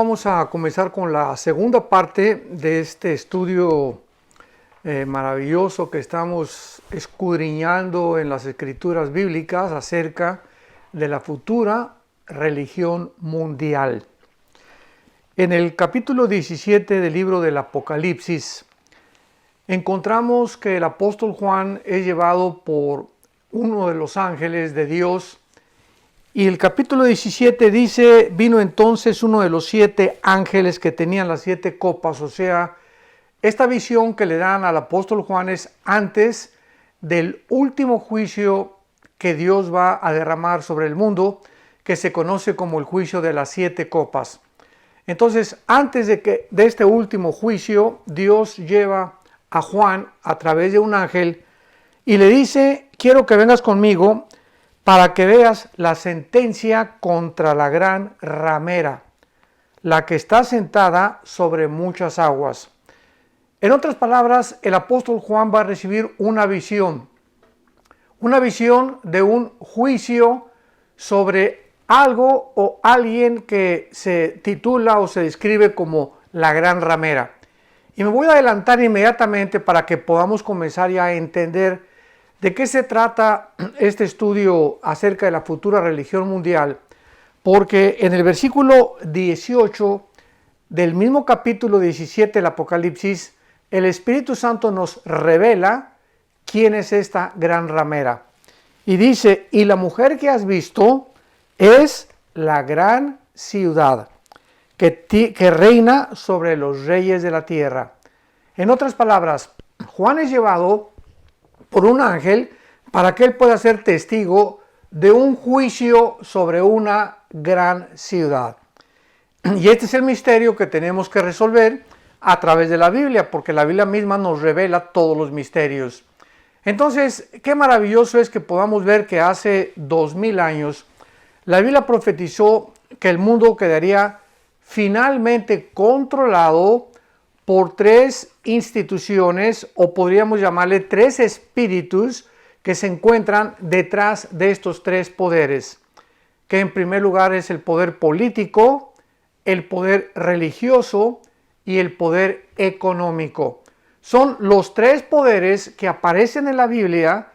vamos a comenzar con la segunda parte de este estudio maravilloso que estamos escudriñando en las escrituras bíblicas acerca de la futura religión mundial. En el capítulo 17 del libro del Apocalipsis encontramos que el apóstol Juan es llevado por uno de los ángeles de Dios. Y el capítulo 17 dice, vino entonces uno de los 7 ángeles que tenían las 7 copas, o sea, esta visión que le dan al apóstol Juan es antes del último juicio que Dios va a derramar sobre el mundo, que se conoce como el juicio de las 7 copas. Entonces, antes de este último juicio, Dios lleva a Juan a través de un ángel y le dice, quiero que vengas conmigo para que veas la sentencia contra la gran ramera, la que está sentada sobre muchas aguas. En otras palabras, el apóstol Juan va a recibir una visión de un juicio sobre algo o alguien que se titula o se describe como la gran ramera. Y me voy a adelantar inmediatamente para que podamos comenzar ya a entender ¿de qué se trata este estudio acerca de la futura religión mundial? Porque en el versículo 18 del mismo capítulo 17 del Apocalipsis, el Espíritu Santo nos revela quién es esta gran ramera. Y dice, y la mujer que has visto es la gran ciudad que reina sobre los reyes de la tierra. En otras palabras, Juan es llevado por un ángel para que él pueda ser testigo de un juicio sobre una gran ciudad. Y este es el misterio que tenemos que resolver a través de la Biblia, porque la Biblia misma nos revela todos los misterios. Entonces, qué maravilloso es que podamos ver que hace 2000 años la Biblia profetizó que el mundo quedaría finalmente controlado por 3 instituciones, o podríamos llamarle 3 espíritus que se encuentran detrás de estos 3 poderes, que en primer lugar es el poder político, el poder religioso y el poder económico. Son los 3 poderes que aparecen en la Biblia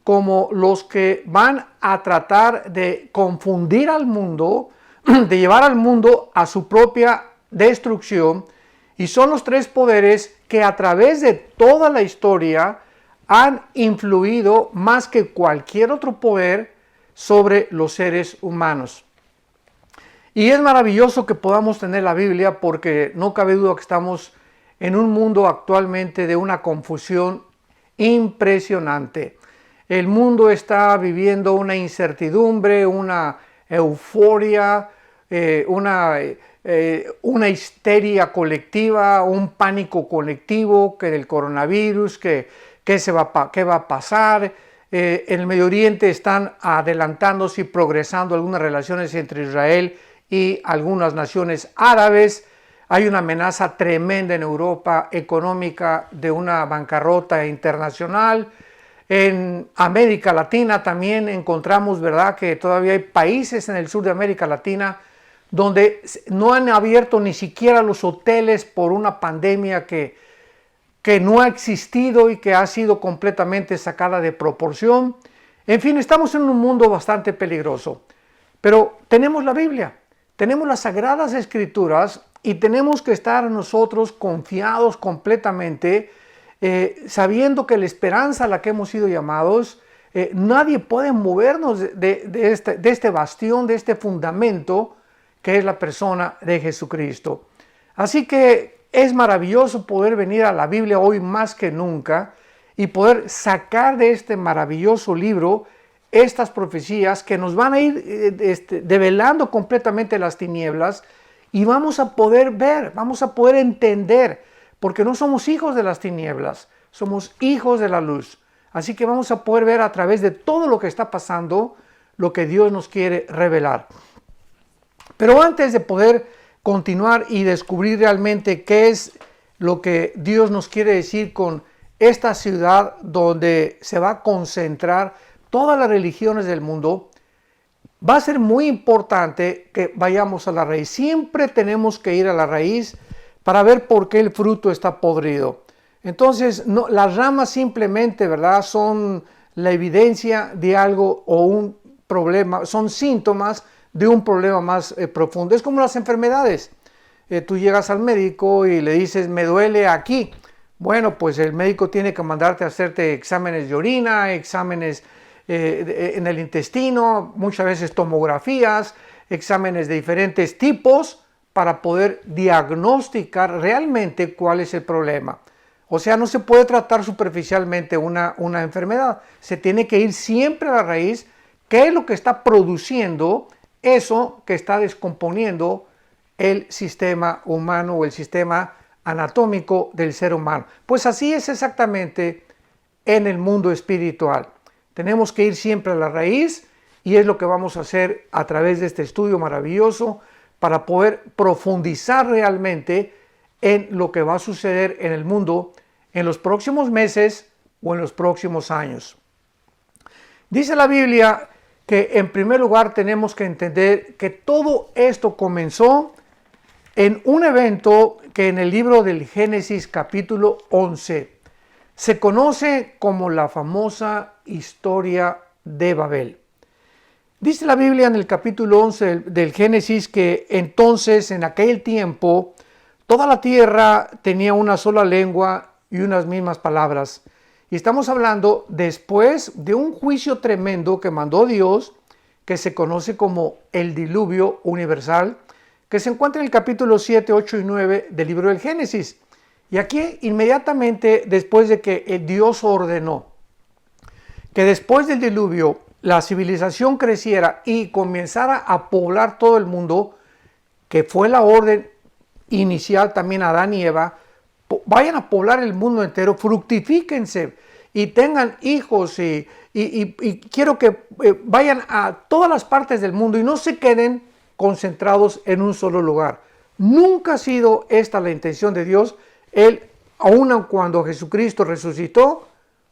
como los que van a tratar de confundir al mundo, de llevar al mundo a su propia destrucción. Y son los 3 poderes que a través de toda la historia han influido más que cualquier otro poder sobre los seres humanos. Y es maravilloso que podamos tener la Biblia porque no cabe duda que estamos en un mundo actualmente de una confusión impresionante. El mundo está viviendo una incertidumbre, una euforia, una histeria colectiva, un pánico colectivo que del coronavirus, qué va a pasar. En el Medio Oriente están adelantándose y progresando algunas relaciones entre Israel y algunas naciones árabes. Hay una amenaza tremenda en Europa económica de una bancarrota internacional. En América Latina también encontramos, ¿verdad?, que todavía hay países en el sur de América Latina donde no han abierto ni siquiera los hoteles por una pandemia que no ha existido y que ha sido completamente sacada de proporción. En fin, estamos en un mundo bastante peligroso. Pero tenemos la Biblia, tenemos las Sagradas Escrituras y tenemos que estar nosotros confiados completamente, sabiendo que la esperanza a la que hemos sido llamados, nadie puede movernos de este bastión, de este fundamento, que es la persona de Jesucristo. Así que es maravilloso poder venir a la Biblia hoy más que nunca y poder sacar de este maravilloso libro estas profecías que nos van a ir develando completamente las tinieblas y vamos a poder ver, vamos a poder entender, porque no somos hijos de las tinieblas, somos hijos de la luz. Así que vamos a poder ver a través de todo lo que está pasando lo que Dios nos quiere revelar. Pero antes de poder continuar y descubrir realmente qué es lo que Dios nos quiere decir con esta ciudad donde se va a concentrar todas las religiones del mundo, va a ser muy importante que vayamos a la raíz. Siempre tenemos que ir a la raíz para ver por qué el fruto está podrido. Entonces, no, las ramas simplemente, ¿verdad?, son la evidencia de algo o un problema, son síntomas de un problema más profundo. Es como las enfermedades. Tú llegas al médico y le dices, me duele aquí. Bueno, pues el médico tiene que mandarte a hacerte exámenes de orina, exámenes en el intestino, muchas veces tomografías, exámenes de diferentes tipos para poder diagnosticar realmente cuál es el problema. O sea, no se puede tratar superficialmente una enfermedad. Se tiene que ir siempre a la raíz. ¿Qué es lo que está produciendo eso que está descomponiendo el sistema humano o el sistema anatómico del ser humano? Pues así es exactamente en el mundo espiritual. Tenemos que ir siempre a la raíz y es lo que vamos a hacer a través de este estudio maravilloso para poder profundizar realmente en lo que va a suceder en el mundo en los próximos meses o en los próximos años. Dice la Biblia que en primer lugar tenemos que entender que todo esto comenzó en un evento que en el libro del Génesis capítulo 11 se conoce como la famosa historia de Babel. Dice la Biblia en el capítulo 11 del Génesis que entonces en aquel tiempo toda la tierra tenía una sola lengua y unas mismas palabras. Y estamos hablando después de un juicio tremendo que mandó Dios, que se conoce como el diluvio universal, que se encuentra en el capítulo 7, 8 y 9 del libro del Génesis. Y aquí inmediatamente después de que Dios ordenó que después del diluvio la civilización creciera y comenzara a poblar todo el mundo, que fue la orden inicial también a Adán y Eva, vayan a poblar el mundo entero, fructifíquense y tengan hijos y quiero que vayan a todas las partes del mundo y no se queden concentrados en un solo lugar. Nunca ha sido esta la intención de Dios. Él, aun cuando Jesucristo resucitó,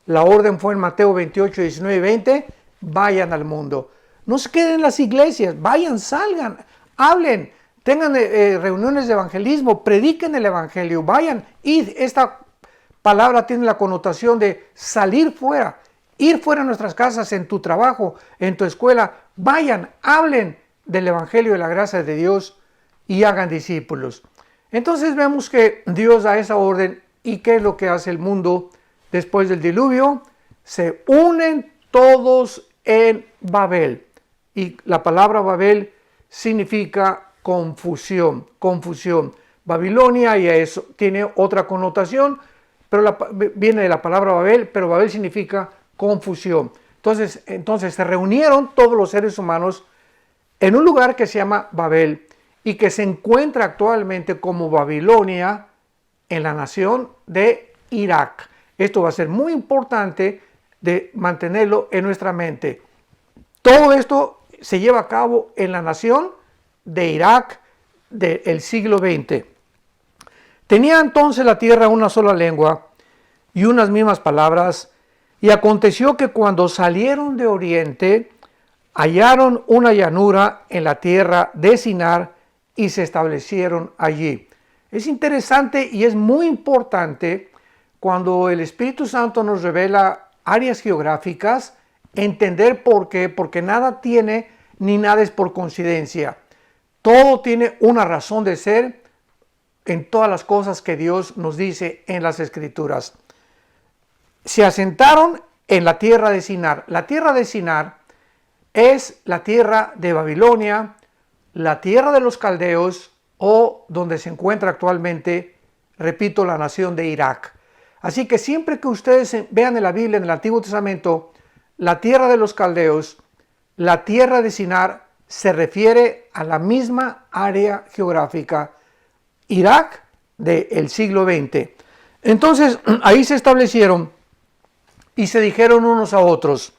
la orden fue en Mateo 28, 19 y 20, vayan al mundo. No se queden en las iglesias, vayan, salgan, hablen, tengan reuniones de evangelismo, prediquen el evangelio, vayan. Y esta palabra tiene la connotación de salir fuera, ir fuera de nuestras casas, en tu trabajo, en tu escuela, vayan, hablen del evangelio de la gracia de Dios y hagan discípulos. Entonces vemos que Dios da esa orden y ¿qué es lo que hace el mundo después del diluvio? Se unen todos en Babel. Y la palabra Babel significa confusión, confusión. Babilonia y eso tiene otra connotación, pero viene de la palabra Babel, pero Babel significa confusión. Entonces se reunieron todos los seres humanos en un lugar que se llama Babel y que se encuentra actualmente como Babilonia en la nación de Irak. Esto va a ser muy importante de mantenerlo en nuestra mente. Todo esto se lleva a cabo en la nación de Irak del siglo XX. Tenía entonces la tierra una sola lengua y unas mismas palabras, y aconteció que cuando salieron de oriente, hallaron una llanura en la tierra de Sinar y se establecieron allí. Es interesante y es muy importante cuando el Espíritu Santo nos revela áreas geográficas, entender por qué, porque nada tiene ni nada es por coincidencia. Todo tiene una razón de ser en todas las cosas que Dios nos dice en las Escrituras. Se asentaron en la tierra de Sinar. La tierra de Sinar es la tierra de Babilonia, la tierra de los caldeos o donde se encuentra actualmente, repito, la nación de Irak. Así que siempre que ustedes vean en la Biblia, en el Antiguo Testamento, la tierra de los caldeos, la tierra de Sinar, se refiere a la misma área geográfica, Irak del siglo XX. Entonces, ahí se establecieron y se dijeron unos a otros,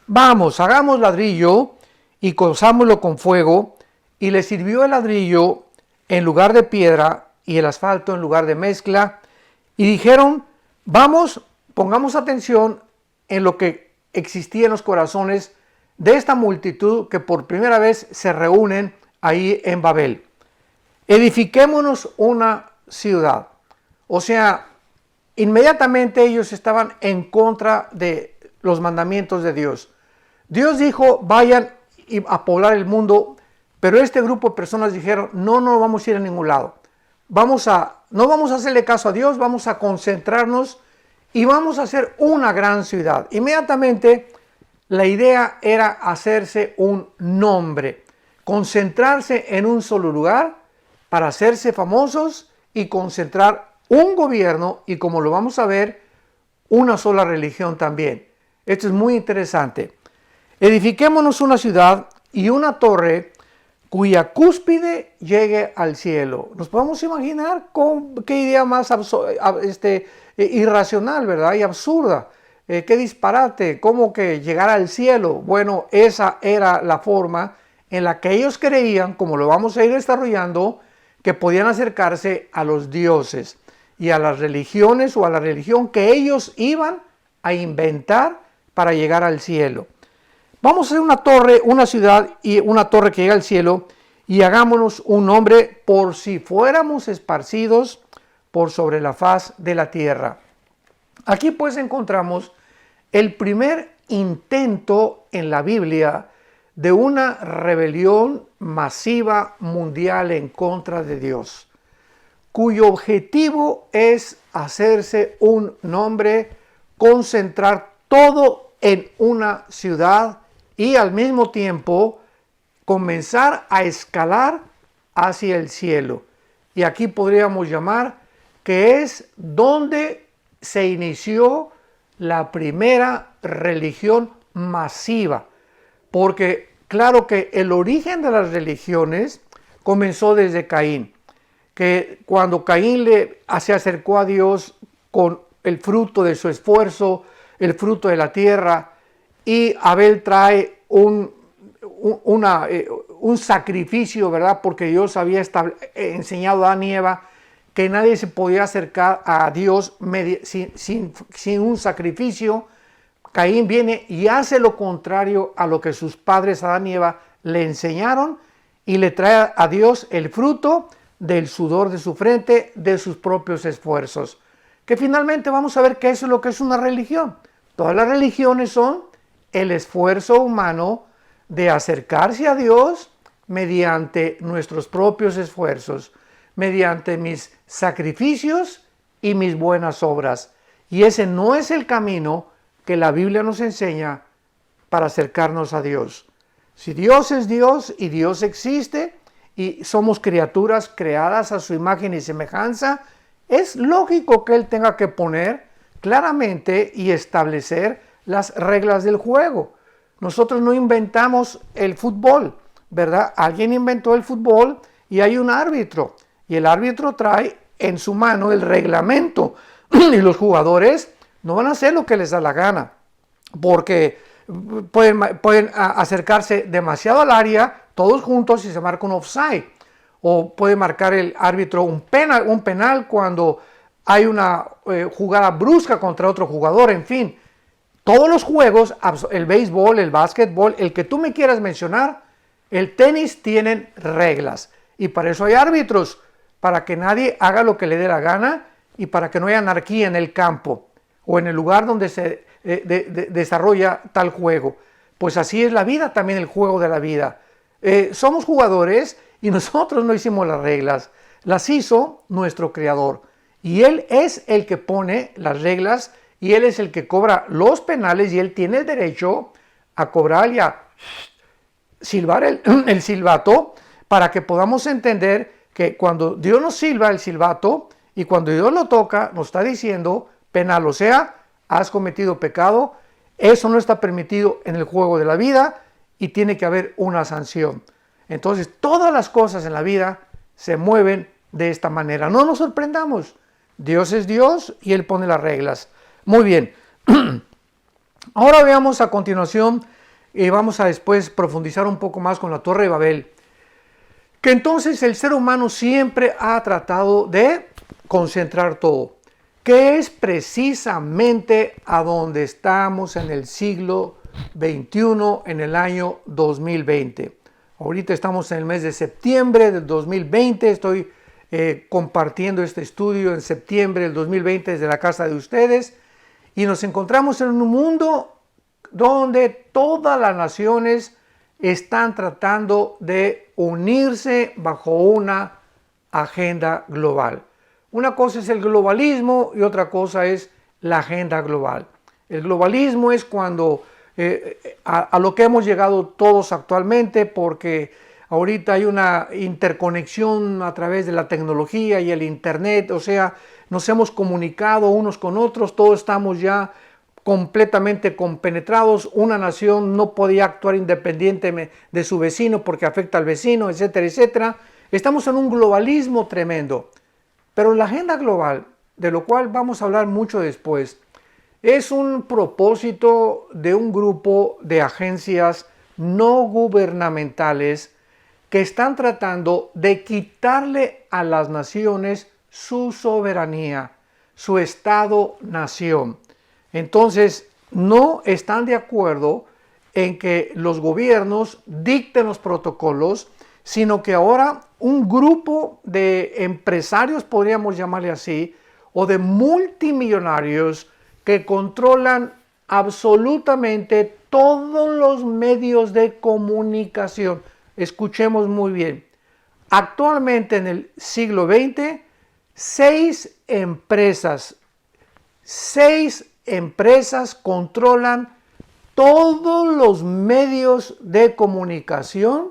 vamos, hagamos ladrillo y cozámoslo con fuego, y les sirvió el ladrillo en lugar de piedra y el asfalto en lugar de mezcla, y dijeron, vamos, pongamos atención en lo que existía en los corazones de esta multitud que por primera vez se reúnen ahí en Babel. Edifiquémonos una ciudad. O sea, inmediatamente ellos estaban en contra de los mandamientos de Dios. Dios dijo, vayan a poblar el mundo, pero este grupo de personas dijeron, no vamos a ir a ningún lado. No vamos a hacerle caso a Dios, vamos a concentrarnos y vamos a hacer una gran ciudad. Inmediatamente la idea era hacerse un nombre, concentrarse en un solo lugar para hacerse famosos y concentrar un gobierno y, como lo vamos a ver, una sola religión también. Esto es muy interesante. Edifiquémonos una ciudad y una torre cuya cúspide llegue al cielo. Nos podemos imaginar qué idea más irracional, ¿verdad? Y absurda. Qué disparate, ¿cómo que llegar al cielo? Bueno, esa era la forma en la que ellos creían, como lo vamos a ir desarrollando, que podían acercarse a los dioses y a las religiones o a la religión que ellos iban a inventar para llegar al cielo. Vamos a hacer una torre, una ciudad y una torre que llegue al cielo y hagámonos un nombre por si fuéramos esparcidos por sobre la faz de la tierra. Aquí pues encontramos el primer intento en la Biblia de una rebelión masiva mundial en contra de Dios, cuyo objetivo es hacerse un nombre, concentrar todo en una ciudad y al mismo tiempo comenzar a escalar hacia el cielo. Y aquí podríamos llamar que es donde se inició la primera religión masiva. Porque claro que el origen de las religiones comenzó desde Caín. Que cuando Caín se acercó a Dios con el fruto de su esfuerzo, el fruto de la tierra, y Abel trae un sacrificio, ¿verdad? Porque Dios había enseñado a Adán y Eva que nadie se podía acercar a Dios sin un sacrificio. Caín viene y hace lo contrario a lo que sus padres Adán y Eva le enseñaron y le trae a Dios el fruto del sudor de su frente, de sus propios esfuerzos. Que finalmente vamos a ver qué es lo que es una religión. Todas las religiones son el esfuerzo humano de acercarse a Dios mediante nuestros propios esfuerzos, mediante mis sacrificios y mis buenas obras. Y ese no es el camino que la Biblia nos enseña para acercarnos a Dios. Si Dios es Dios y Dios existe y somos criaturas creadas a su imagen y semejanza, es lógico que Él tenga que poner claramente y establecer las reglas del juego. Nosotros no inventamos el fútbol, ¿verdad? Alguien inventó el fútbol y hay un árbitro. Y el árbitro trae en su mano el reglamento. Y los jugadores no van a hacer lo que les da la gana. Porque pueden acercarse demasiado al área, todos juntos, y se marca un offside. O puede marcar el árbitro un penal cuando hay una jugada brusca contra otro jugador, en fin. Todos los juegos, el béisbol, el básquetbol, el que tú me quieras mencionar, el tenis, tienen reglas. Y para eso hay árbitros, para que nadie haga lo que le dé la gana y para que no haya anarquía en el campo o en el lugar donde se desarrolla tal juego. Pues así es la vida, también el juego de la vida. Somos jugadores y nosotros no hicimos las reglas, las hizo nuestro Creador. Y Él es el que pone las reglas y Él es el que cobra los penales y Él tiene el derecho a cobrar y a silbar el silbato para que podamos entender que cuando Dios nos silba el silbato y cuando Dios lo toca, nos está diciendo penal, o sea, has cometido pecado, eso no está permitido en el juego de la vida y tiene que haber una sanción. Entonces, todas las cosas en la vida se mueven de esta manera. No nos sorprendamos, Dios es Dios y Él pone las reglas. Muy bien, ahora veamos a continuación y vamos a después profundizar un poco más con la Torre de Babel, que entonces el ser humano siempre ha tratado de concentrar todo, que es precisamente a donde estamos en el siglo 21 en el año 2020. Ahorita estamos en el mes de septiembre del 2020. Estoy compartiendo este estudio en septiembre del 2020 desde la casa de ustedes. Y nos encontramos en un mundo donde todas las naciones están tratando de unirse bajo una agenda global. Una cosa es el globalismo y otra cosa es la agenda global. El globalismo es cuando a lo que hemos llegado todos actualmente, porque ahorita hay una interconexión a través de la tecnología y el internet, o sea, nos hemos comunicado unos con otros, todos estamos ya completamente compenetrados. Una nación no podía actuar independiente de su vecino porque afecta al vecino, etcétera, etcétera. Estamos en un globalismo tremendo. Pero la agenda global, de lo cual vamos a hablar mucho después, es un propósito de un grupo de agencias no gubernamentales que están tratando de quitarle a las naciones su soberanía, su Estado-nación. Entonces, no están de acuerdo en que los gobiernos dicten los protocolos, sino que ahora un grupo de empresarios, podríamos llamarle así, o de multimillonarios que controlan absolutamente todos los medios de comunicación. Escuchemos muy bien. Actualmente en el siglo XX, seis empresas controlan todos los medios de comunicación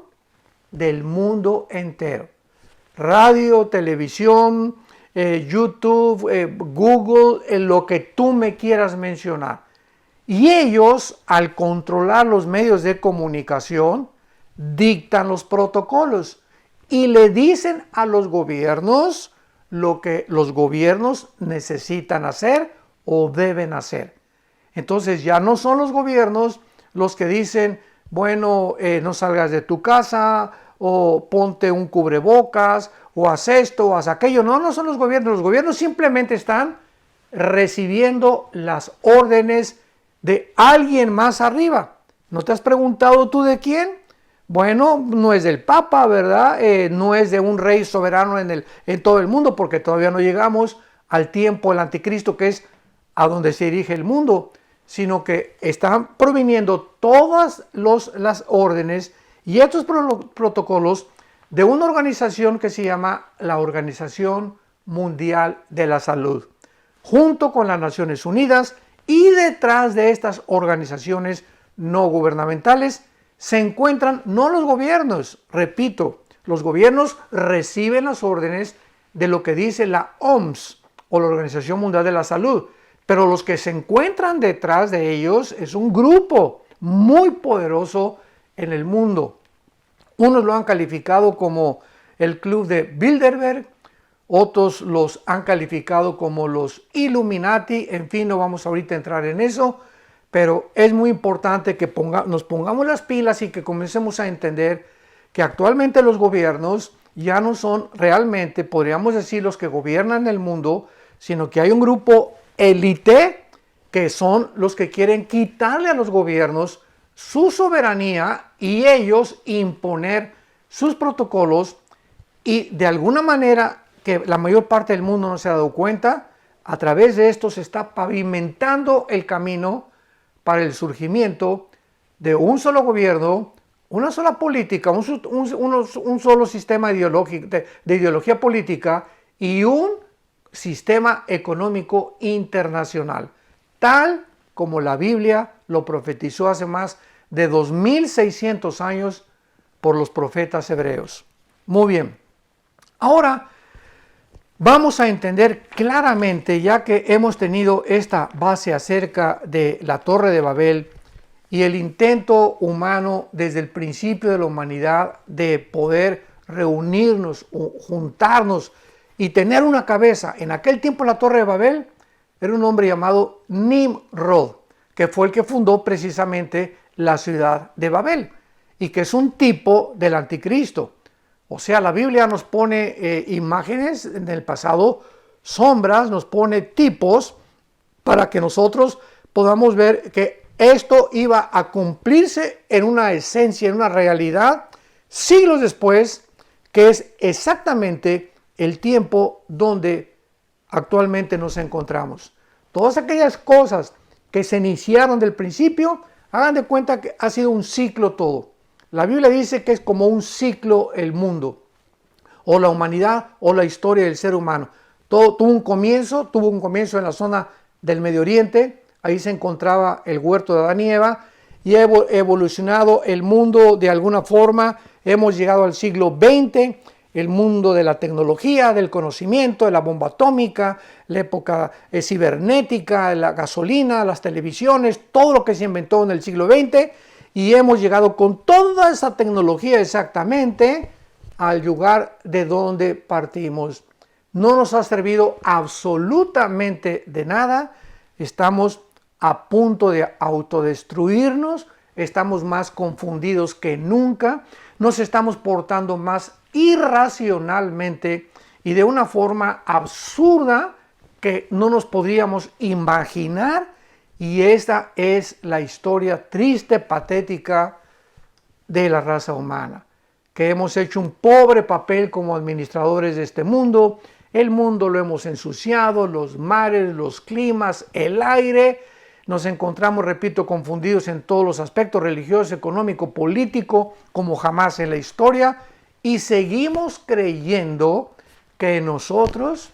del mundo entero. Radio, televisión, YouTube, Google, lo que tú me quieras mencionar. Y ellos, al controlar los medios de comunicación, dictan los protocolos y le dicen a los gobiernos lo que los gobiernos necesitan hacer o deben hacer. Entonces ya no son los gobiernos los que dicen, bueno, no salgas de tu casa, o ponte un cubrebocas, o haz esto, o haz aquello. No son los gobiernos simplemente están recibiendo las órdenes de alguien más arriba. ¿No te has preguntado tú de quién? Bueno, no es del Papa, ¿verdad? No es de un rey soberano en todo el mundo, porque todavía no llegamos al tiempo del anticristo, que es a donde se dirige el mundo, sino que están proviniendo todas las órdenes y estos protocolos de una organización que se llama la Organización Mundial de la Salud, junto con las Naciones Unidas, y detrás de estas organizaciones no gubernamentales se encuentran no los gobiernos, repito, los gobiernos reciben las órdenes de lo que dice la OMS o la Organización Mundial de la Salud, pero los que se encuentran detrás de ellos es un grupo muy poderoso en el mundo. Unos lo han calificado como el Club de Bilderberg, otros los han calificado como los Illuminati, en fin, no vamos ahorita a entrar en eso, pero es muy importante que nos pongamos las pilas y que comencemos a entender que actualmente los gobiernos ya no son realmente, podríamos decir, los que gobiernan el mundo, sino que hay un grupo élite que son los que quieren quitarle a los gobiernos su soberanía y ellos imponer sus protocolos, y de alguna manera que la mayor parte del mundo no se ha dado cuenta, a través de esto se está pavimentando el camino para el surgimiento de un solo gobierno, una sola política, un solo sistema ideológico, de ideología política, y un sistema económico internacional, tal como la Biblia lo profetizó hace más de 2600 años por los profetas hebreos. Muy bien, ahora vamos a entender claramente, ya que hemos tenido esta base acerca de la Torre de Babel y el intento humano desde el principio de la humanidad de poder reunirnos, juntarnos y tener una cabeza. En aquel tiempo la Torre de Babel era un hombre llamado Nimrod, que fue el que fundó precisamente la ciudad de Babel y que es un tipo del anticristo. O sea, la Biblia nos pone imágenes en el pasado, sombras, nos pone tipos para que nosotros podamos ver que esto iba a cumplirse en una esencia, en una realidad, siglos después, que es exactamente el tiempo donde actualmente nos encontramos. Todas aquellas cosas que se iniciaron del principio, hagan de cuenta que ha sido un ciclo todo. La Biblia dice que es como un ciclo el mundo, o la humanidad, o la historia del ser humano. Todo tuvo un comienzo en la zona del Medio Oriente, ahí se encontraba el huerto de Adán y Eva, y ha evolucionado el mundo de alguna forma. Hemos llegado al siglo XX, el mundo de la tecnología, del conocimiento, de la bomba atómica, la época cibernética, la gasolina, las televisiones, todo lo que se inventó en el siglo XX, y hemos llegado con toda esa tecnología exactamente al lugar de donde partimos. No nos ha servido absolutamente de nada, estamos a punto de autodestruirnos, estamos más confundidos que nunca, nos estamos portando más irracionalmente y de una forma absurda que no nos podríamos imaginar, y esta es la historia triste, patética de la raza humana, que hemos hecho un pobre papel como administradores de este mundo. El mundo lo hemos ensuciado, los mares, los climas, el aire. Nos encontramos, repito, confundidos en todos los aspectos, religioso, económico, político, como jamás en la historia, y seguimos creyendo que en nosotros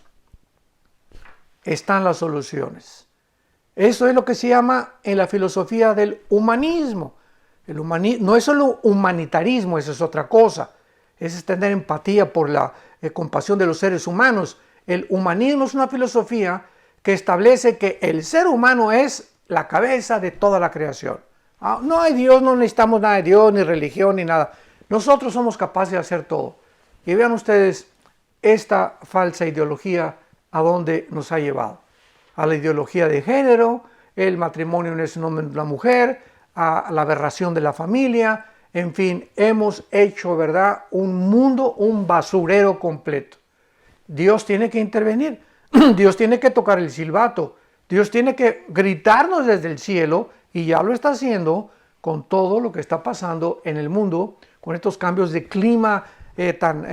están las soluciones. Eso es lo que se llama en la filosofía del humanismo. El humanismo no es solo humanitarismo, eso es otra cosa. Es tener empatía por la compasión de los seres humanos. El humanismo es una filosofía que establece que el ser humano es la cabeza de toda la creación. No hay Dios, no necesitamos nada de Dios, ni religión, ni nada. Nosotros somos capaces de hacer todo. Y vean ustedes esta falsa ideología a dónde nos ha llevado. A la ideología de género, el matrimonio no es un hombre y una mujer, a la aberración de la familia, en fin, hemos hecho, ¿verdad?, un mundo, un basurero completo. Dios tiene que intervenir, Dios tiene que tocar el silbato, Dios tiene que gritarnos desde el cielo, y ya lo está haciendo con todo lo que está pasando en el mundo, con estos cambios de clima tan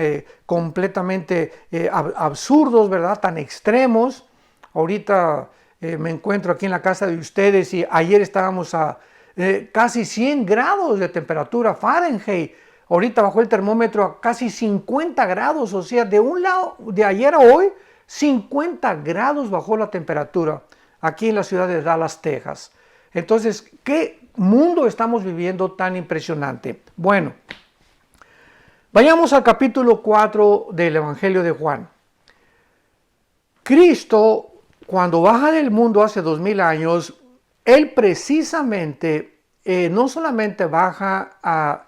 completamente absurdos, ¿verdad?, tan extremos. Ahorita me encuentro aquí en la casa de ustedes y ayer estábamos a casi 100 grados de temperatura Fahrenheit. Ahorita bajó el termómetro a casi 50 grados, o sea, de un lado, de ayer a hoy, 50 grados bajó la temperatura aquí en la ciudad de Dallas, Texas. Entonces, ¿qué mundo estamos viviendo tan impresionante? Bueno, vayamos al capítulo 4 del Evangelio de Juan. Cristo, cuando baja del mundo hace 2000 años, Él precisamente no solamente baja a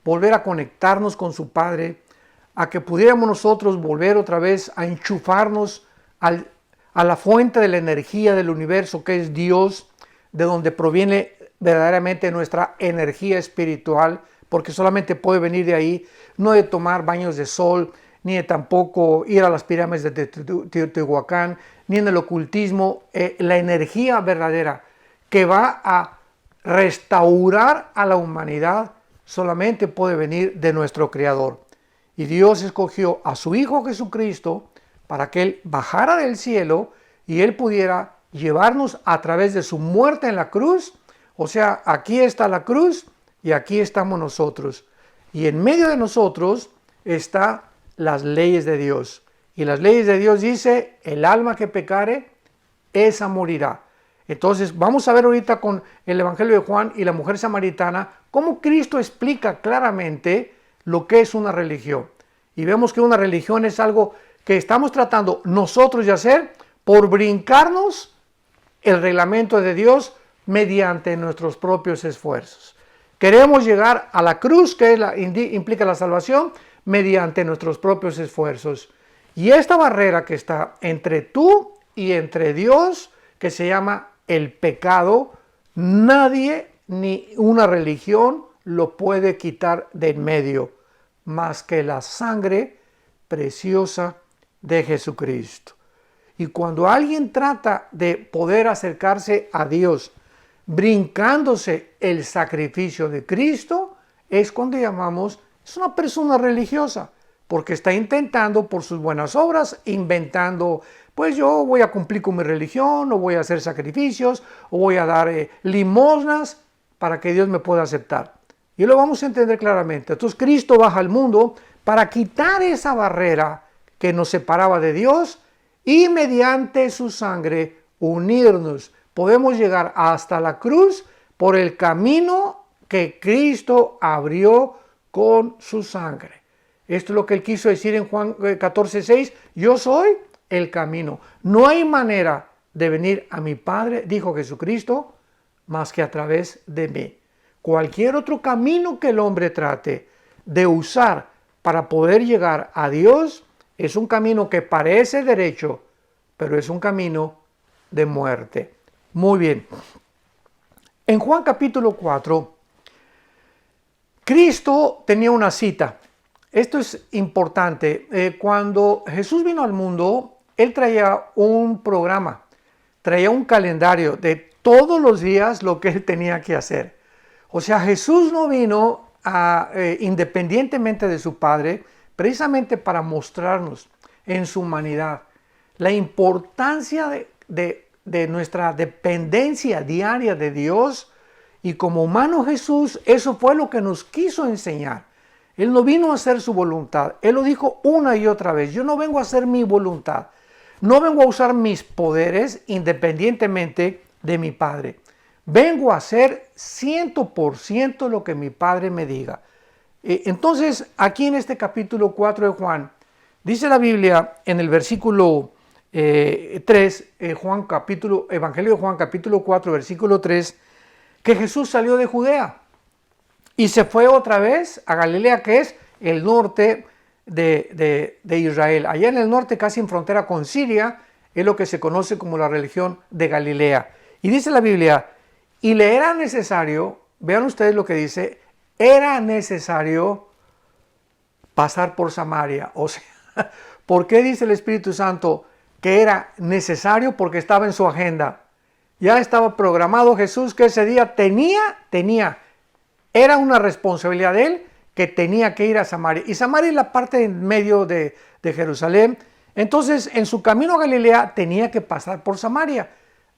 volver a conectarnos con su Padre, a que pudiéramos nosotros volver otra vez a enchufarnos a la fuente de la energía del universo, que es Dios, de donde proviene verdaderamente nuestra energía espiritual, porque solamente puede venir de ahí, no de tomar baños de sol, ni de tampoco ir a las pirámides de Teotihuacán, ni en el ocultismo. La energía verdadera que va a restaurar a la humanidad solamente puede venir de nuestro Creador. Y Dios escogió a su Hijo Jesucristo para que Él bajara del cielo y Él pudiera llevarnos a través de su muerte en la cruz. O sea, aquí está la cruz y aquí estamos nosotros. Y en medio de nosotros están las leyes de Dios. Y las leyes de Dios dice, el alma que pecare, esa morirá. Entonces vamos a ver ahorita con el Evangelio de Juan y la mujer samaritana cómo Cristo explica claramente lo que es una religión. Y vemos que una religión es algo que estamos tratando nosotros de hacer por brincarnos el reglamento de Dios mediante nuestros propios esfuerzos. Queremos llegar a la cruz, que implica la salvación, mediante nuestros propios esfuerzos. Y esta barrera que está entre tú y entre Dios, que se llama el pecado, nadie ni una religión lo puede quitar de en medio, más que la sangre preciosa de Jesucristo. Y cuando alguien trata de poder acercarse a Dios brincándose el sacrificio de Cristo, es cuando llamamos, es una persona religiosa, porque está intentando por sus buenas obras, inventando, pues yo voy a cumplir con mi religión, o voy a hacer sacrificios, o voy a dar limosnas para que Dios me pueda aceptar. Y lo vamos a entender claramente. Entonces Cristo baja al mundo para quitar esa barrera que nos separaba de Dios y mediante su sangre unirnos. Podemos llegar hasta la cruz por el camino que Cristo abrió con su sangre. Esto es lo que él quiso decir en Juan 14:6. Yo soy el camino. No hay manera de venir a mi Padre, dijo Jesucristo, más que a través de mí. Cualquier otro camino que el hombre trate de usar para poder llegar a Dios es un camino que parece derecho, pero es un camino de muerte. Muy bien. En Juan capítulo 4, Cristo tenía una cita. Esto es importante. Cuando Jesús vino al mundo, Él traía un programa, traía un calendario de todos los días lo que Él tenía que hacer. O sea, Jesús no vino independientemente de su Padre, precisamente para mostrarnos en su humanidad la importancia de nuestra dependencia diaria de Dios. Y como humano Jesús, eso fue lo que nos quiso enseñar. Él no vino a hacer su voluntad. Él lo dijo una y otra vez. Yo no vengo a hacer mi voluntad. No vengo a usar mis poderes independientemente de mi Padre. Vengo a hacer 100% lo que mi Padre me diga. Entonces, aquí en este capítulo 4 de Juan, dice la Biblia en el versículo 3, Evangelio de Juan capítulo 4, versículo 3, que Jesús salió de Judea y se fue otra vez a Galilea, que es el norte de Israel. Allá en el norte, casi en frontera con Siria, es lo que se conoce como la región de Galilea. Y dice la Biblia, y le era necesario, vean ustedes lo que dice, era necesario pasar por Samaria. O sea, ¿por qué dice el Espíritu Santo que era necesario? Porque estaba en su agenda. Ya estaba programado Jesús que ese día era una responsabilidad de él que tenía que ir a Samaria. Y Samaria es la parte en medio de Jerusalén. Entonces, en su camino a Galilea tenía que pasar por Samaria.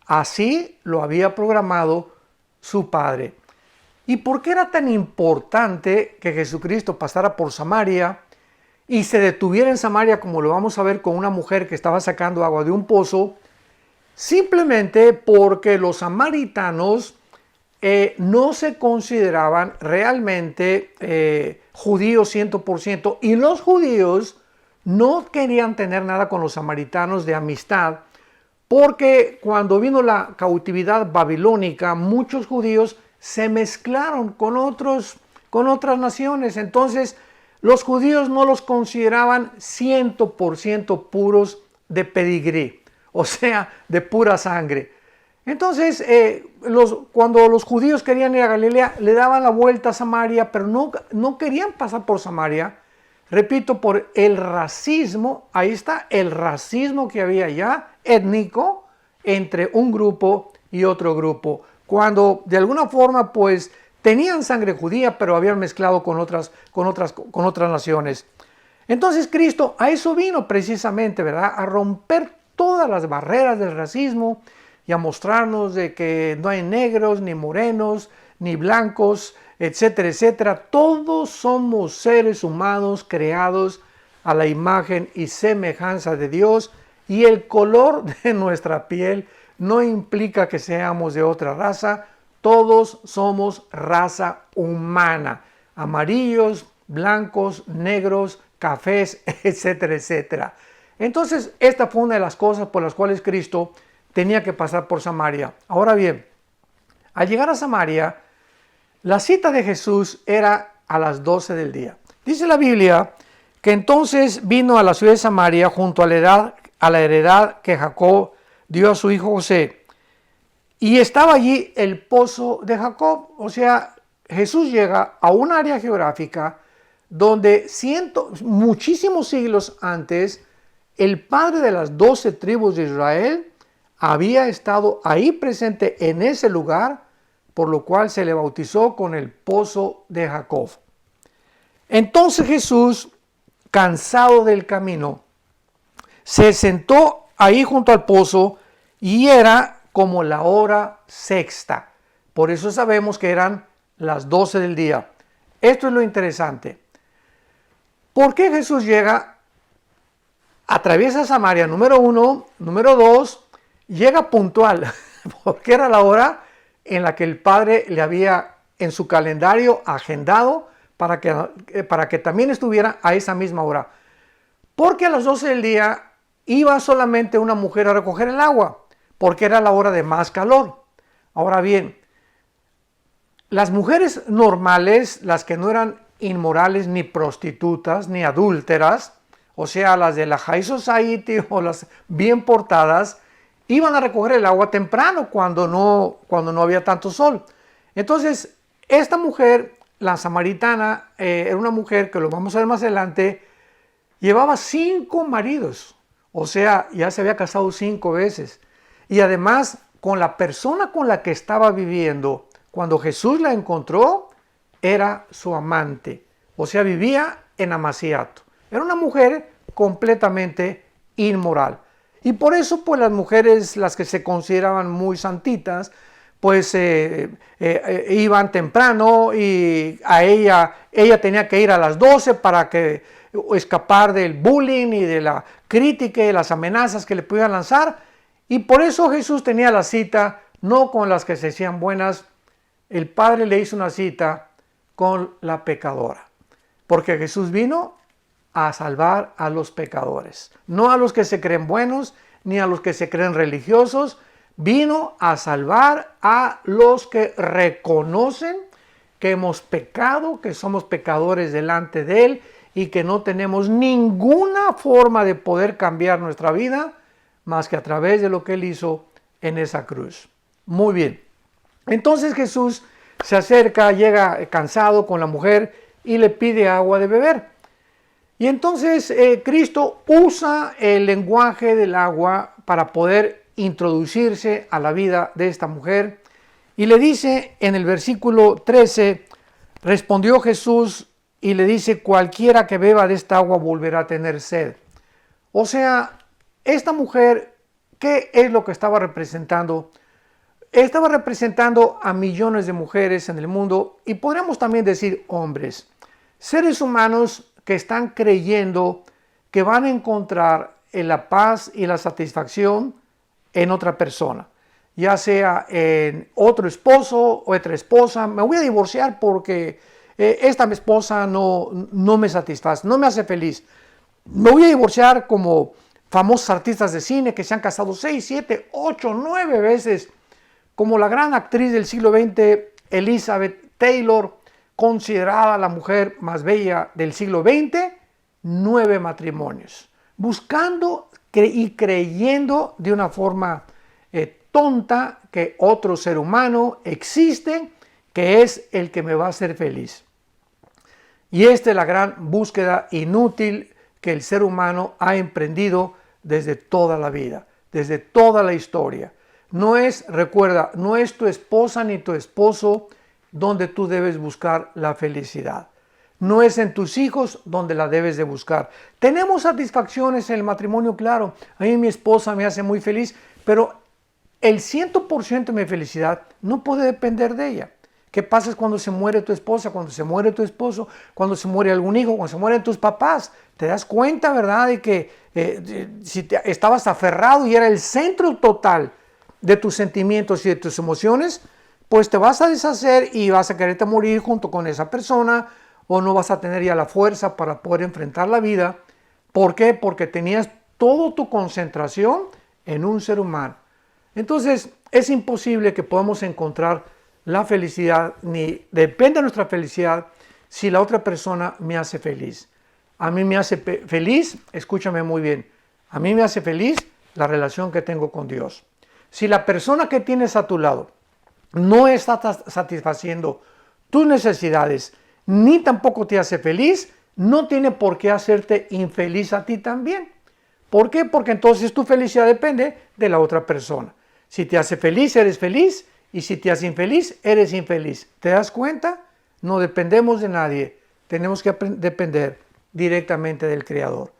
Así lo había programado su Padre. ¿Y por qué era tan importante que Jesucristo pasara por Samaria y se detuviera en Samaria, como lo vamos a ver con una mujer que estaba sacando agua de un pozo? Simplemente porque los samaritanos no se consideraban realmente judíos 100%, y los judíos no querían tener nada con los samaritanos de amistad, porque cuando vino la cautividad babilónica, muchos judíos se mezclaron con otras naciones. Entonces, los judíos no los consideraban 100% puros de pedigrí, o sea, de pura sangre. Entonces, cuando los judíos querían ir a Galilea, le daban la vuelta a Samaria, pero no querían pasar por Samaria. Repito, por el racismo. Ahí está el racismo que había ya, étnico, entre un grupo y otro grupo. Cuando de alguna forma pues tenían sangre judía, pero habían mezclado con otras naciones. Entonces Cristo a eso vino precisamente, ¿verdad? A romper todas las barreras del racismo y a mostrarnos de que no hay negros, ni morenos, ni blancos, etcétera, etcétera. Todos somos seres humanos creados a la imagen y semejanza de Dios, y el color de nuestra piel no implica que seamos de otra raza. Todos somos raza humana, amarillos, blancos, negros, cafés, etcétera, etcétera. Entonces, esta fue una de las cosas por las cuales Cristo tenía que pasar por Samaria. Ahora bien, al llegar a Samaria, la cita de Jesús era a las 12 del día. Dice la Biblia que entonces vino a la ciudad de Samaria junto a la heredad que Jacob dio a su hijo José. Y estaba allí el pozo de Jacob. O sea, Jesús llega a un área geográfica donde muchísimos siglos antes, el padre de las 12 tribus de Israel había estado ahí presente en ese lugar por lo cual se le bautizó con el pozo de Jacob. Entonces Jesús, cansado del camino, se sentó ahí junto al pozo y era como la hora sexta. Por eso sabemos que eran las 12 del día. Esto es lo interesante. ¿Por qué Jesús llega, atraviesa Samaria, número 1, número 2, llega puntual? Porque era la hora en la que el Padre le había en su calendario agendado para que también estuviera a esa misma hora. Porque a las 12 del día iba solamente una mujer a recoger el agua, porque era la hora de más calor. Ahora bien, las mujeres normales, las que no eran inmorales, ni prostitutas, ni adúlteras, o sea, las de la High Society o las bien portadas, iban a recoger el agua temprano cuando no había tanto sol. Entonces, esta mujer, la samaritana, era una mujer que lo vamos a ver más adelante, llevaba 5 maridos, o sea, ya se había casado 5 veces. Y además, con la persona con la que estaba viviendo, cuando Jesús la encontró, era su amante. O sea, vivía en amaciato. Era una mujer completamente inmoral. Y por eso, pues las mujeres, las que se consideraban muy santitas, pues iban temprano y ella tenía que ir a las 12 para escapar del bullying y de la crítica y las amenazas que le pudieran lanzar. Y por eso Jesús tenía la cita no con las que se decían buenas. El Padre le hizo una cita con la pecadora, porque Jesús vino a salvar a los pecadores, no a los que se creen buenos ni a los que se creen religiosos. Vino a salvar a los que reconocen que hemos pecado, que somos pecadores delante de Él y que no tenemos ninguna forma de poder cambiar nuestra vida más que a través de lo que Él hizo en esa cruz. Muy bien. Entonces Jesús se acerca, llega cansado con la mujer y le pide agua de beber. Y entonces Cristo usa el lenguaje del agua para poder introducirse a la vida de esta mujer. Y le dice en el versículo 13, respondió Jesús y le dice, cualquiera que beba de esta agua volverá a tener sed. O sea, esta mujer, ¿qué es lo que estaba representando? Estaba representando a millones de mujeres en el mundo y podríamos también decir hombres, seres humanos que están creyendo que van a encontrar la paz y la satisfacción en otra persona, ya sea en otro esposo o otra esposa. Me voy a divorciar porque esta esposa no me satisface, no me hace feliz. Me voy a divorciar como famosos artistas de cine que se han casado 6, 7, 8, 9 veces, como la gran actriz del siglo XX, Elizabeth Taylor, considerada la mujer más bella del siglo XX, 9 matrimonios, buscando y creyendo de una forma tonta que otro ser humano existe, que es el que me va a hacer feliz. Y esta es la gran búsqueda inútil que el ser humano ha emprendido desde toda la vida, desde toda la historia. Recuerda, no es tu esposa ni tu esposo donde tú debes buscar la felicidad. No es en tus hijos donde la debes de buscar. Tenemos satisfacciones en el matrimonio, claro. A mí mi esposa me hace muy feliz, pero el 100% de mi felicidad no puede depender de ella. ¿Qué pasa cuando se muere tu esposa, cuando se muere tu esposo, cuando se muere algún hijo, cuando se mueren tus papás? Te das cuenta, ¿verdad?, de que si estabas aferrado y era el centro total de tus sentimientos y de tus emociones, pues te vas a deshacer y vas a quererte morir junto con esa persona, o no vas a tener ya la fuerza para poder enfrentar la vida. ¿Por qué? Porque tenías toda tu concentración en un ser humano. Entonces es imposible que podamos encontrar la felicidad, ni depende de nuestra felicidad si la otra persona me hace feliz. A mí me hace feliz, escúchame muy bien, a mí me hace feliz la relación que tengo con Dios. Si la persona que tienes a tu lado no está satisfaciendo tus necesidades, ni tampoco te hace feliz, no tiene por qué hacerte infeliz a ti también. ¿Por qué? Porque entonces tu felicidad depende de la otra persona. Si te hace feliz, eres feliz, y si te hace infeliz, eres infeliz. ¿Te das cuenta? No dependemos de nadie, tenemos que depender directamente del Creador.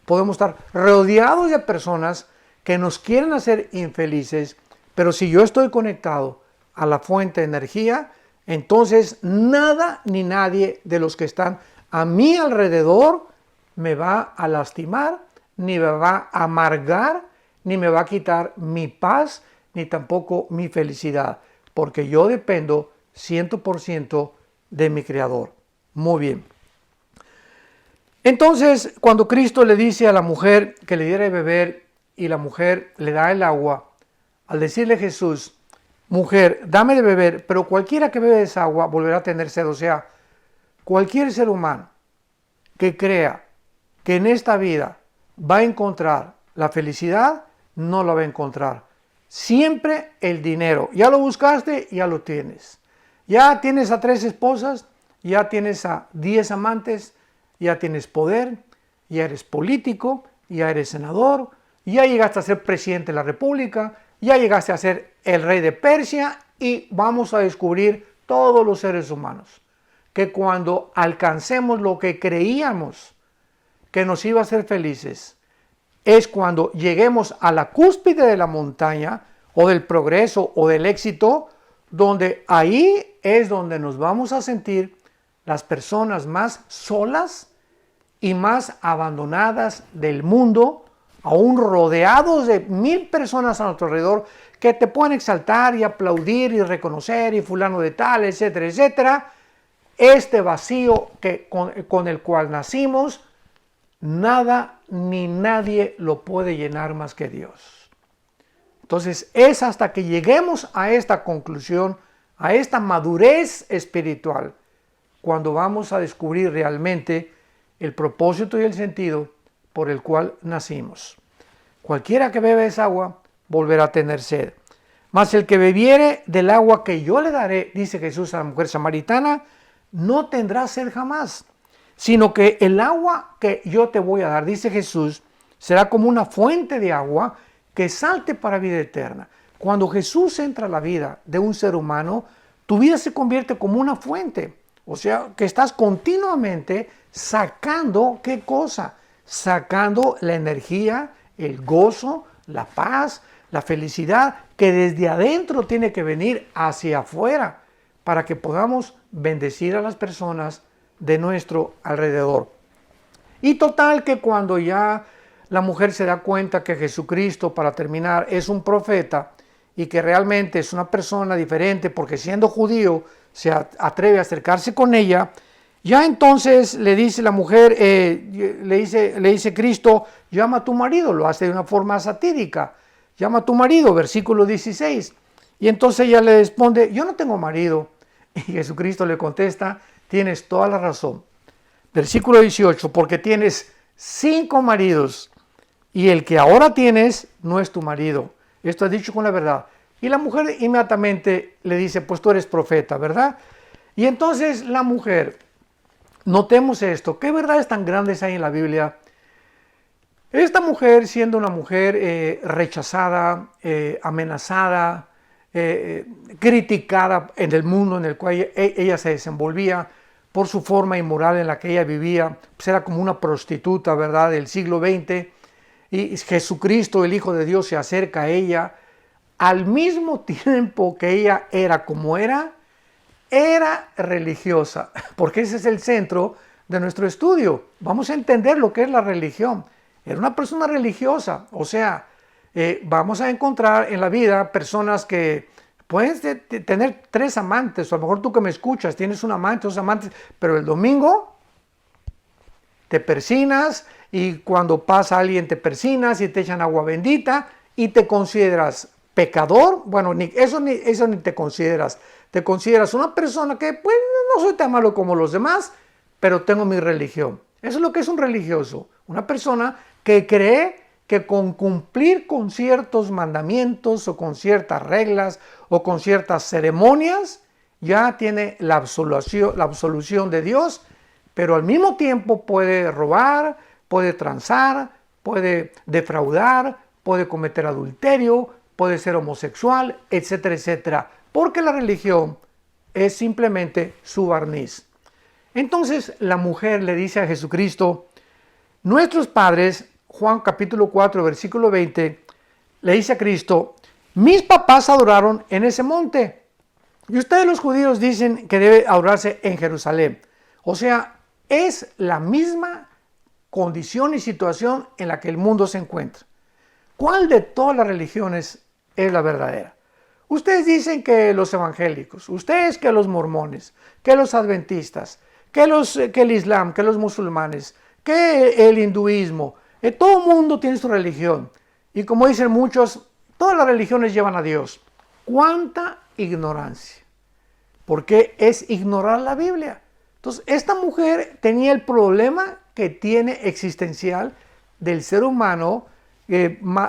Podemos estar rodeados de personas que nos quieren hacer infelices, pero si yo estoy conectado a la fuente de energía, entonces nada ni nadie de los que están a mi alrededor me va a lastimar, ni me va a amargar, ni me va a quitar mi paz, ni tampoco mi felicidad, porque yo dependo 100% de mi Creador. Muy bien. Entonces, cuando Cristo le dice a la mujer que le diera de beber y la mujer le da el agua, al decirle Jesús, mujer, dame de beber, pero cualquiera que bebe esa agua volverá a tener sed. O sea, cualquier ser humano que crea que en esta vida va a encontrar la felicidad, no la va a encontrar. Siempre el dinero. Ya lo buscaste, ya lo tienes. Ya tienes a 3 esposas, ya tienes a 10 amantes, ya tienes poder, ya eres político, ya eres senador, ya llegaste a ser presidente de la República, ya llegaste a ser el rey de Persia y vamos a descubrir todos los seres humanos que cuando alcancemos lo que creíamos que nos iba a hacer felices, es cuando lleguemos a la cúspide de la montaña o del progreso o del éxito, donde ahí es donde nos vamos a sentir las personas más solas y más abandonadas del mundo, aún rodeados de 1000 personas a nuestro alrededor que te pueden exaltar y aplaudir y reconocer y fulano de tal, etcétera, etcétera. Este vacío con el cual nacimos, nada ni nadie lo puede llenar más que Dios. Entonces es hasta que lleguemos a esta conclusión, a esta madurez espiritual, cuando vamos a descubrir realmente el propósito y el sentido por el cual nacimos. Cualquiera que bebe esa agua volverá a tener sed. Mas el que bebiere del agua que yo le daré, dice Jesús a la mujer samaritana, no tendrá sed jamás, sino que el agua que yo te voy a dar, dice Jesús, será como una fuente de agua que salte para vida eterna. Cuando Jesús entra a la vida de un ser humano, tu vida se convierte como una fuente. O sea, que estás continuamente sacando, ¿qué cosa? Sacando la energía, el gozo, la paz, la felicidad, que desde adentro tiene que venir hacia afuera, para que podamos bendecir a las personas de nuestro alrededor. Y total que cuando ya la mujer se da cuenta que Jesucristo, para terminar, es un profeta y que realmente es una persona diferente porque siendo judío se atreve a acercarse con ella, ya entonces le dice la mujer, le dice Cristo, llama a tu marido, lo hace de una forma satírica, llama a tu marido, versículo 16. Y entonces ella le responde, yo no tengo marido. Y Jesucristo le contesta, tienes toda la razón. Versículo 18, porque tienes 5 maridos y el que ahora tienes no es tu marido. Esto es dicho con la verdad. Y la mujer inmediatamente le dice, pues tú eres profeta, ¿verdad? Y entonces la mujer, notemos esto, ¿qué verdades tan grandes hay en la Biblia? Esta mujer, siendo una mujer rechazada, amenazada, criticada en el mundo en el cual ella se desenvolvía por su forma inmoral en la que ella vivía, pues era como una prostituta, ¿verdad?, del siglo XX, y Jesucristo, el Hijo de Dios, se acerca a ella, al mismo tiempo que ella era como era religiosa, porque ese es el centro de nuestro estudio. Vamos a entender lo que es la religión. Era una persona religiosa, o sea, vamos a encontrar en la vida personas que pueden tener 3 amantes, o a lo mejor tú que me escuchas tienes un amante, 2 amantes, pero el domingo te persinas y cuando pasa alguien te persinas y te echan agua bendita y te consideras pecador. Bueno, eso ni te consideras una persona que pues no soy tan malo como los demás, pero tengo mi religión. Eso es lo que es un religioso, una persona que cree que con cumplir con ciertos mandamientos o con ciertas reglas o con ciertas ceremonias ya tiene la absolución de Dios, pero al mismo tiempo puede robar, puede transar, puede defraudar, puede cometer adulterio, puede ser homosexual, etcétera, etcétera, porque la religión es simplemente su barniz. Entonces la mujer le dice a Jesucristo, nuestros padres, Juan capítulo 4, versículo 20, le dice a Cristo, mis papás adoraron en ese monte, y ustedes los judíos dicen que debe adorarse en Jerusalén. O sea, es la misma condición y situación en la que el mundo se encuentra. ¿Cuál de todas las religiones es la verdadera? Ustedes dicen que los evangélicos, ustedes que los mormones, que los adventistas, que el islam, que los musulmanes, que el hinduismo, todo el mundo tiene su religión. Y como dicen muchos, todas las religiones llevan a Dios. ¿Cuánta ignorancia? Porque es ignorar la Biblia. Entonces, esta mujer tenía el problema que tiene existencial del ser humano,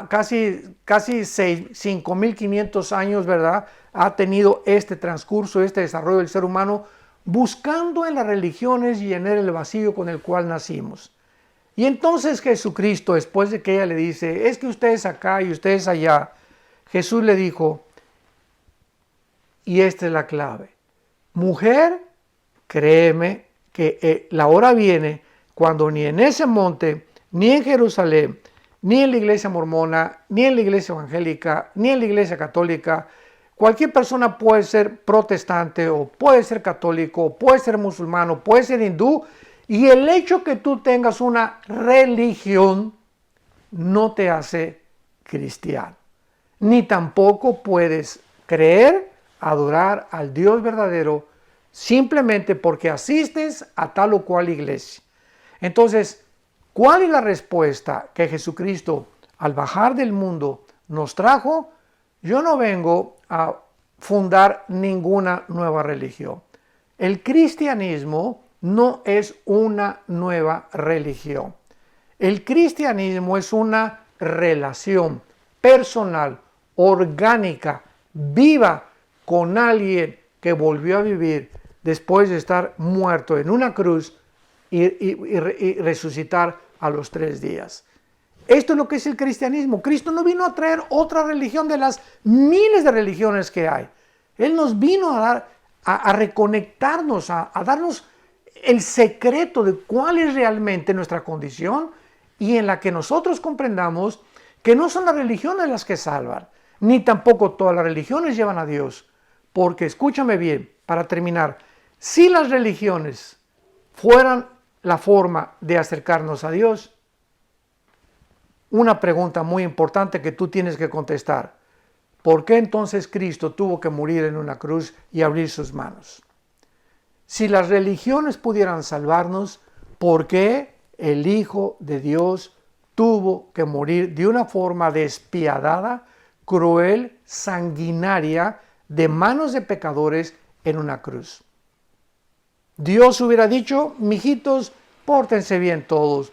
casi 5.500 años, ¿verdad? Ha tenido este transcurso, este desarrollo del ser humano, buscando en las religiones llenar el vacío con el cual nacimos. Y entonces Jesucristo, después de que ella le dice, es que ustedes acá y ustedes allá, Jesús le dijo, y esta es la clave, mujer, créeme que la hora viene cuando ni en ese monte, ni en Jerusalén, ni en la iglesia mormona, ni en la iglesia evangélica, ni en la iglesia católica, cualquier persona puede ser protestante o puede ser católico, puede ser musulmano, puede ser hindú, y el hecho que tú tengas una religión no te hace cristiano, ni tampoco puedes creer, adorar al Dios verdadero simplemente porque asistes a tal o cual iglesia. Entonces, ¿cuál es la respuesta que Jesucristo al bajar del mundo nos trajo? Yo no vengo a fundar ninguna nueva religión. El cristianismo no es una nueva religión. El cristianismo es una relación personal, orgánica, viva con alguien que volvió a vivir después de estar muerto en una cruz y resucitar a los 3 días. Esto es lo que es el cristianismo. Cristo no vino a traer otra religión de las miles de religiones que hay. Él nos vino a reconectarnos, a darnos el secreto de cuál es realmente nuestra condición y en la que nosotros comprendamos que no son las religiones las que salvan, ni tampoco todas las religiones llevan a Dios. Porque, escúchame bien, para terminar, si las religiones fueran la forma de acercarnos a Dios, una pregunta muy importante que tú tienes que contestar. ¿Por qué entonces Cristo tuvo que morir en una cruz y abrir sus manos? Si las religiones pudieran salvarnos, ¿por qué el Hijo de Dios tuvo que morir de una forma despiadada, cruel, sanguinaria, de manos de pecadores en una cruz? Dios hubiera dicho, mijitos, pórtense bien todos.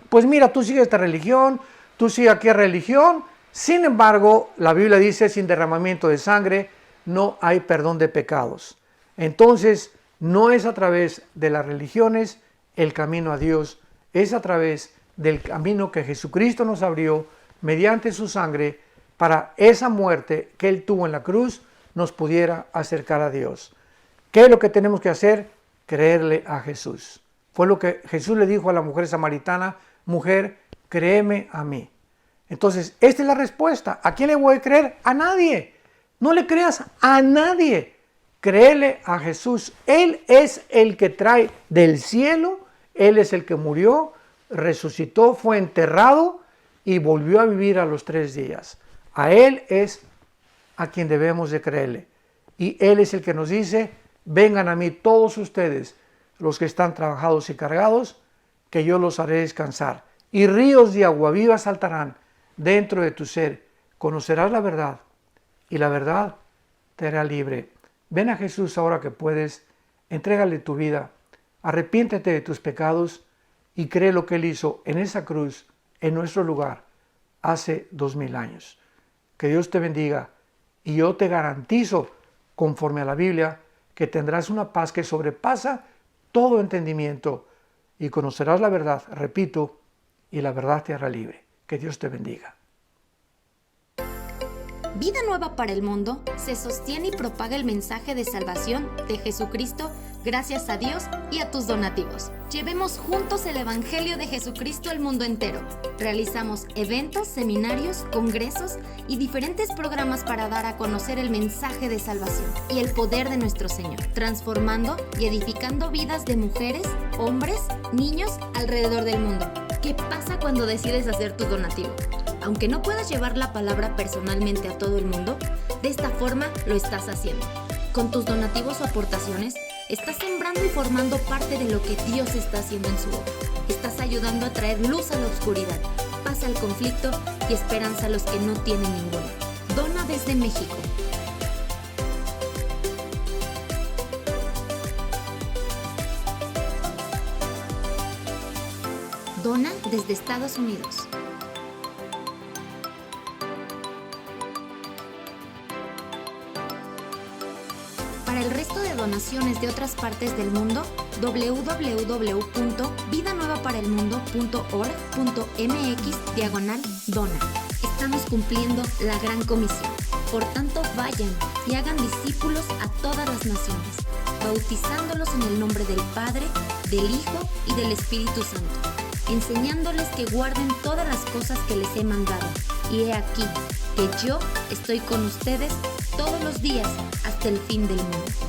Pues mira, tú sigues esta religión, tú sigues aquella religión. Sin embargo, la Biblia dice, sin derramamiento de sangre no hay perdón de pecados. Entonces, no es a través de las religiones el camino a Dios, es a través del camino que Jesucristo nos abrió mediante su sangre para esa muerte que Él tuvo en la cruz nos pudiera acercar a Dios. ¿Qué es lo que tenemos que hacer? Creerle a Jesús. Fue lo que Jesús le dijo a la mujer samaritana, mujer, créeme a mí. Entonces, esta es la respuesta. ¿A quién le voy a creer? A nadie. No le creas a nadie. Créele a Jesús. Él es el que trae del cielo. Él es el que murió, resucitó, fue enterrado y volvió a vivir a los 3 días. A Él es a quien debemos de creerle. Y Él es el que nos dice, vengan a mí todos ustedes, los que están trabajados y cargados, que yo los haré descansar. Y ríos de agua viva saltarán dentro de tu ser. Conocerás la verdad y la verdad te hará libre. Ven a Jesús ahora que puedes, entrégale tu vida, arrepiéntete de tus pecados y cree lo que Él hizo en esa cruz, en nuestro lugar, hace 2000 años. Que Dios te bendiga y yo te garantizo, conforme a la Biblia, que tendrás una paz que sobrepasa todo entendimiento y conocerás la verdad, repito, y la verdad te hará libre. Que Dios te bendiga. Vida Nueva para el Mundo se sostiene y propaga el mensaje de salvación de Jesucristo gracias a Dios y a tus donativos. Llevemos juntos el Evangelio de Jesucristo al mundo entero. Realizamos eventos, seminarios, congresos y diferentes programas para dar a conocer el mensaje de salvación y el poder de nuestro Señor, transformando y edificando vidas de mujeres, hombres, niños alrededor del mundo. ¿Qué pasa cuando decides hacer tu donativo? Aunque no puedas llevar la palabra personalmente a todo el mundo, de esta forma lo estás haciendo. Con tus donativos o aportaciones, estás sembrando y formando parte de lo que Dios está haciendo en su obra. Estás ayudando a traer luz a la oscuridad, paz al conflicto y esperanza a los que no tienen ninguna. Dona desde México. Dona desde Estados Unidos. Para el resto de donaciones de otras partes del mundo, www.vidanuevaparaelmundo.org.mx/dona. Estamos cumpliendo la gran comisión. Por tanto, vayan y hagan discípulos a todas las naciones, bautizándolos en el nombre del Padre, del Hijo y del Espíritu Santo, enseñándoles que guarden todas las cosas que les he mandado. Y he aquí que yo estoy con ustedes todos los días hasta el fin del mundo.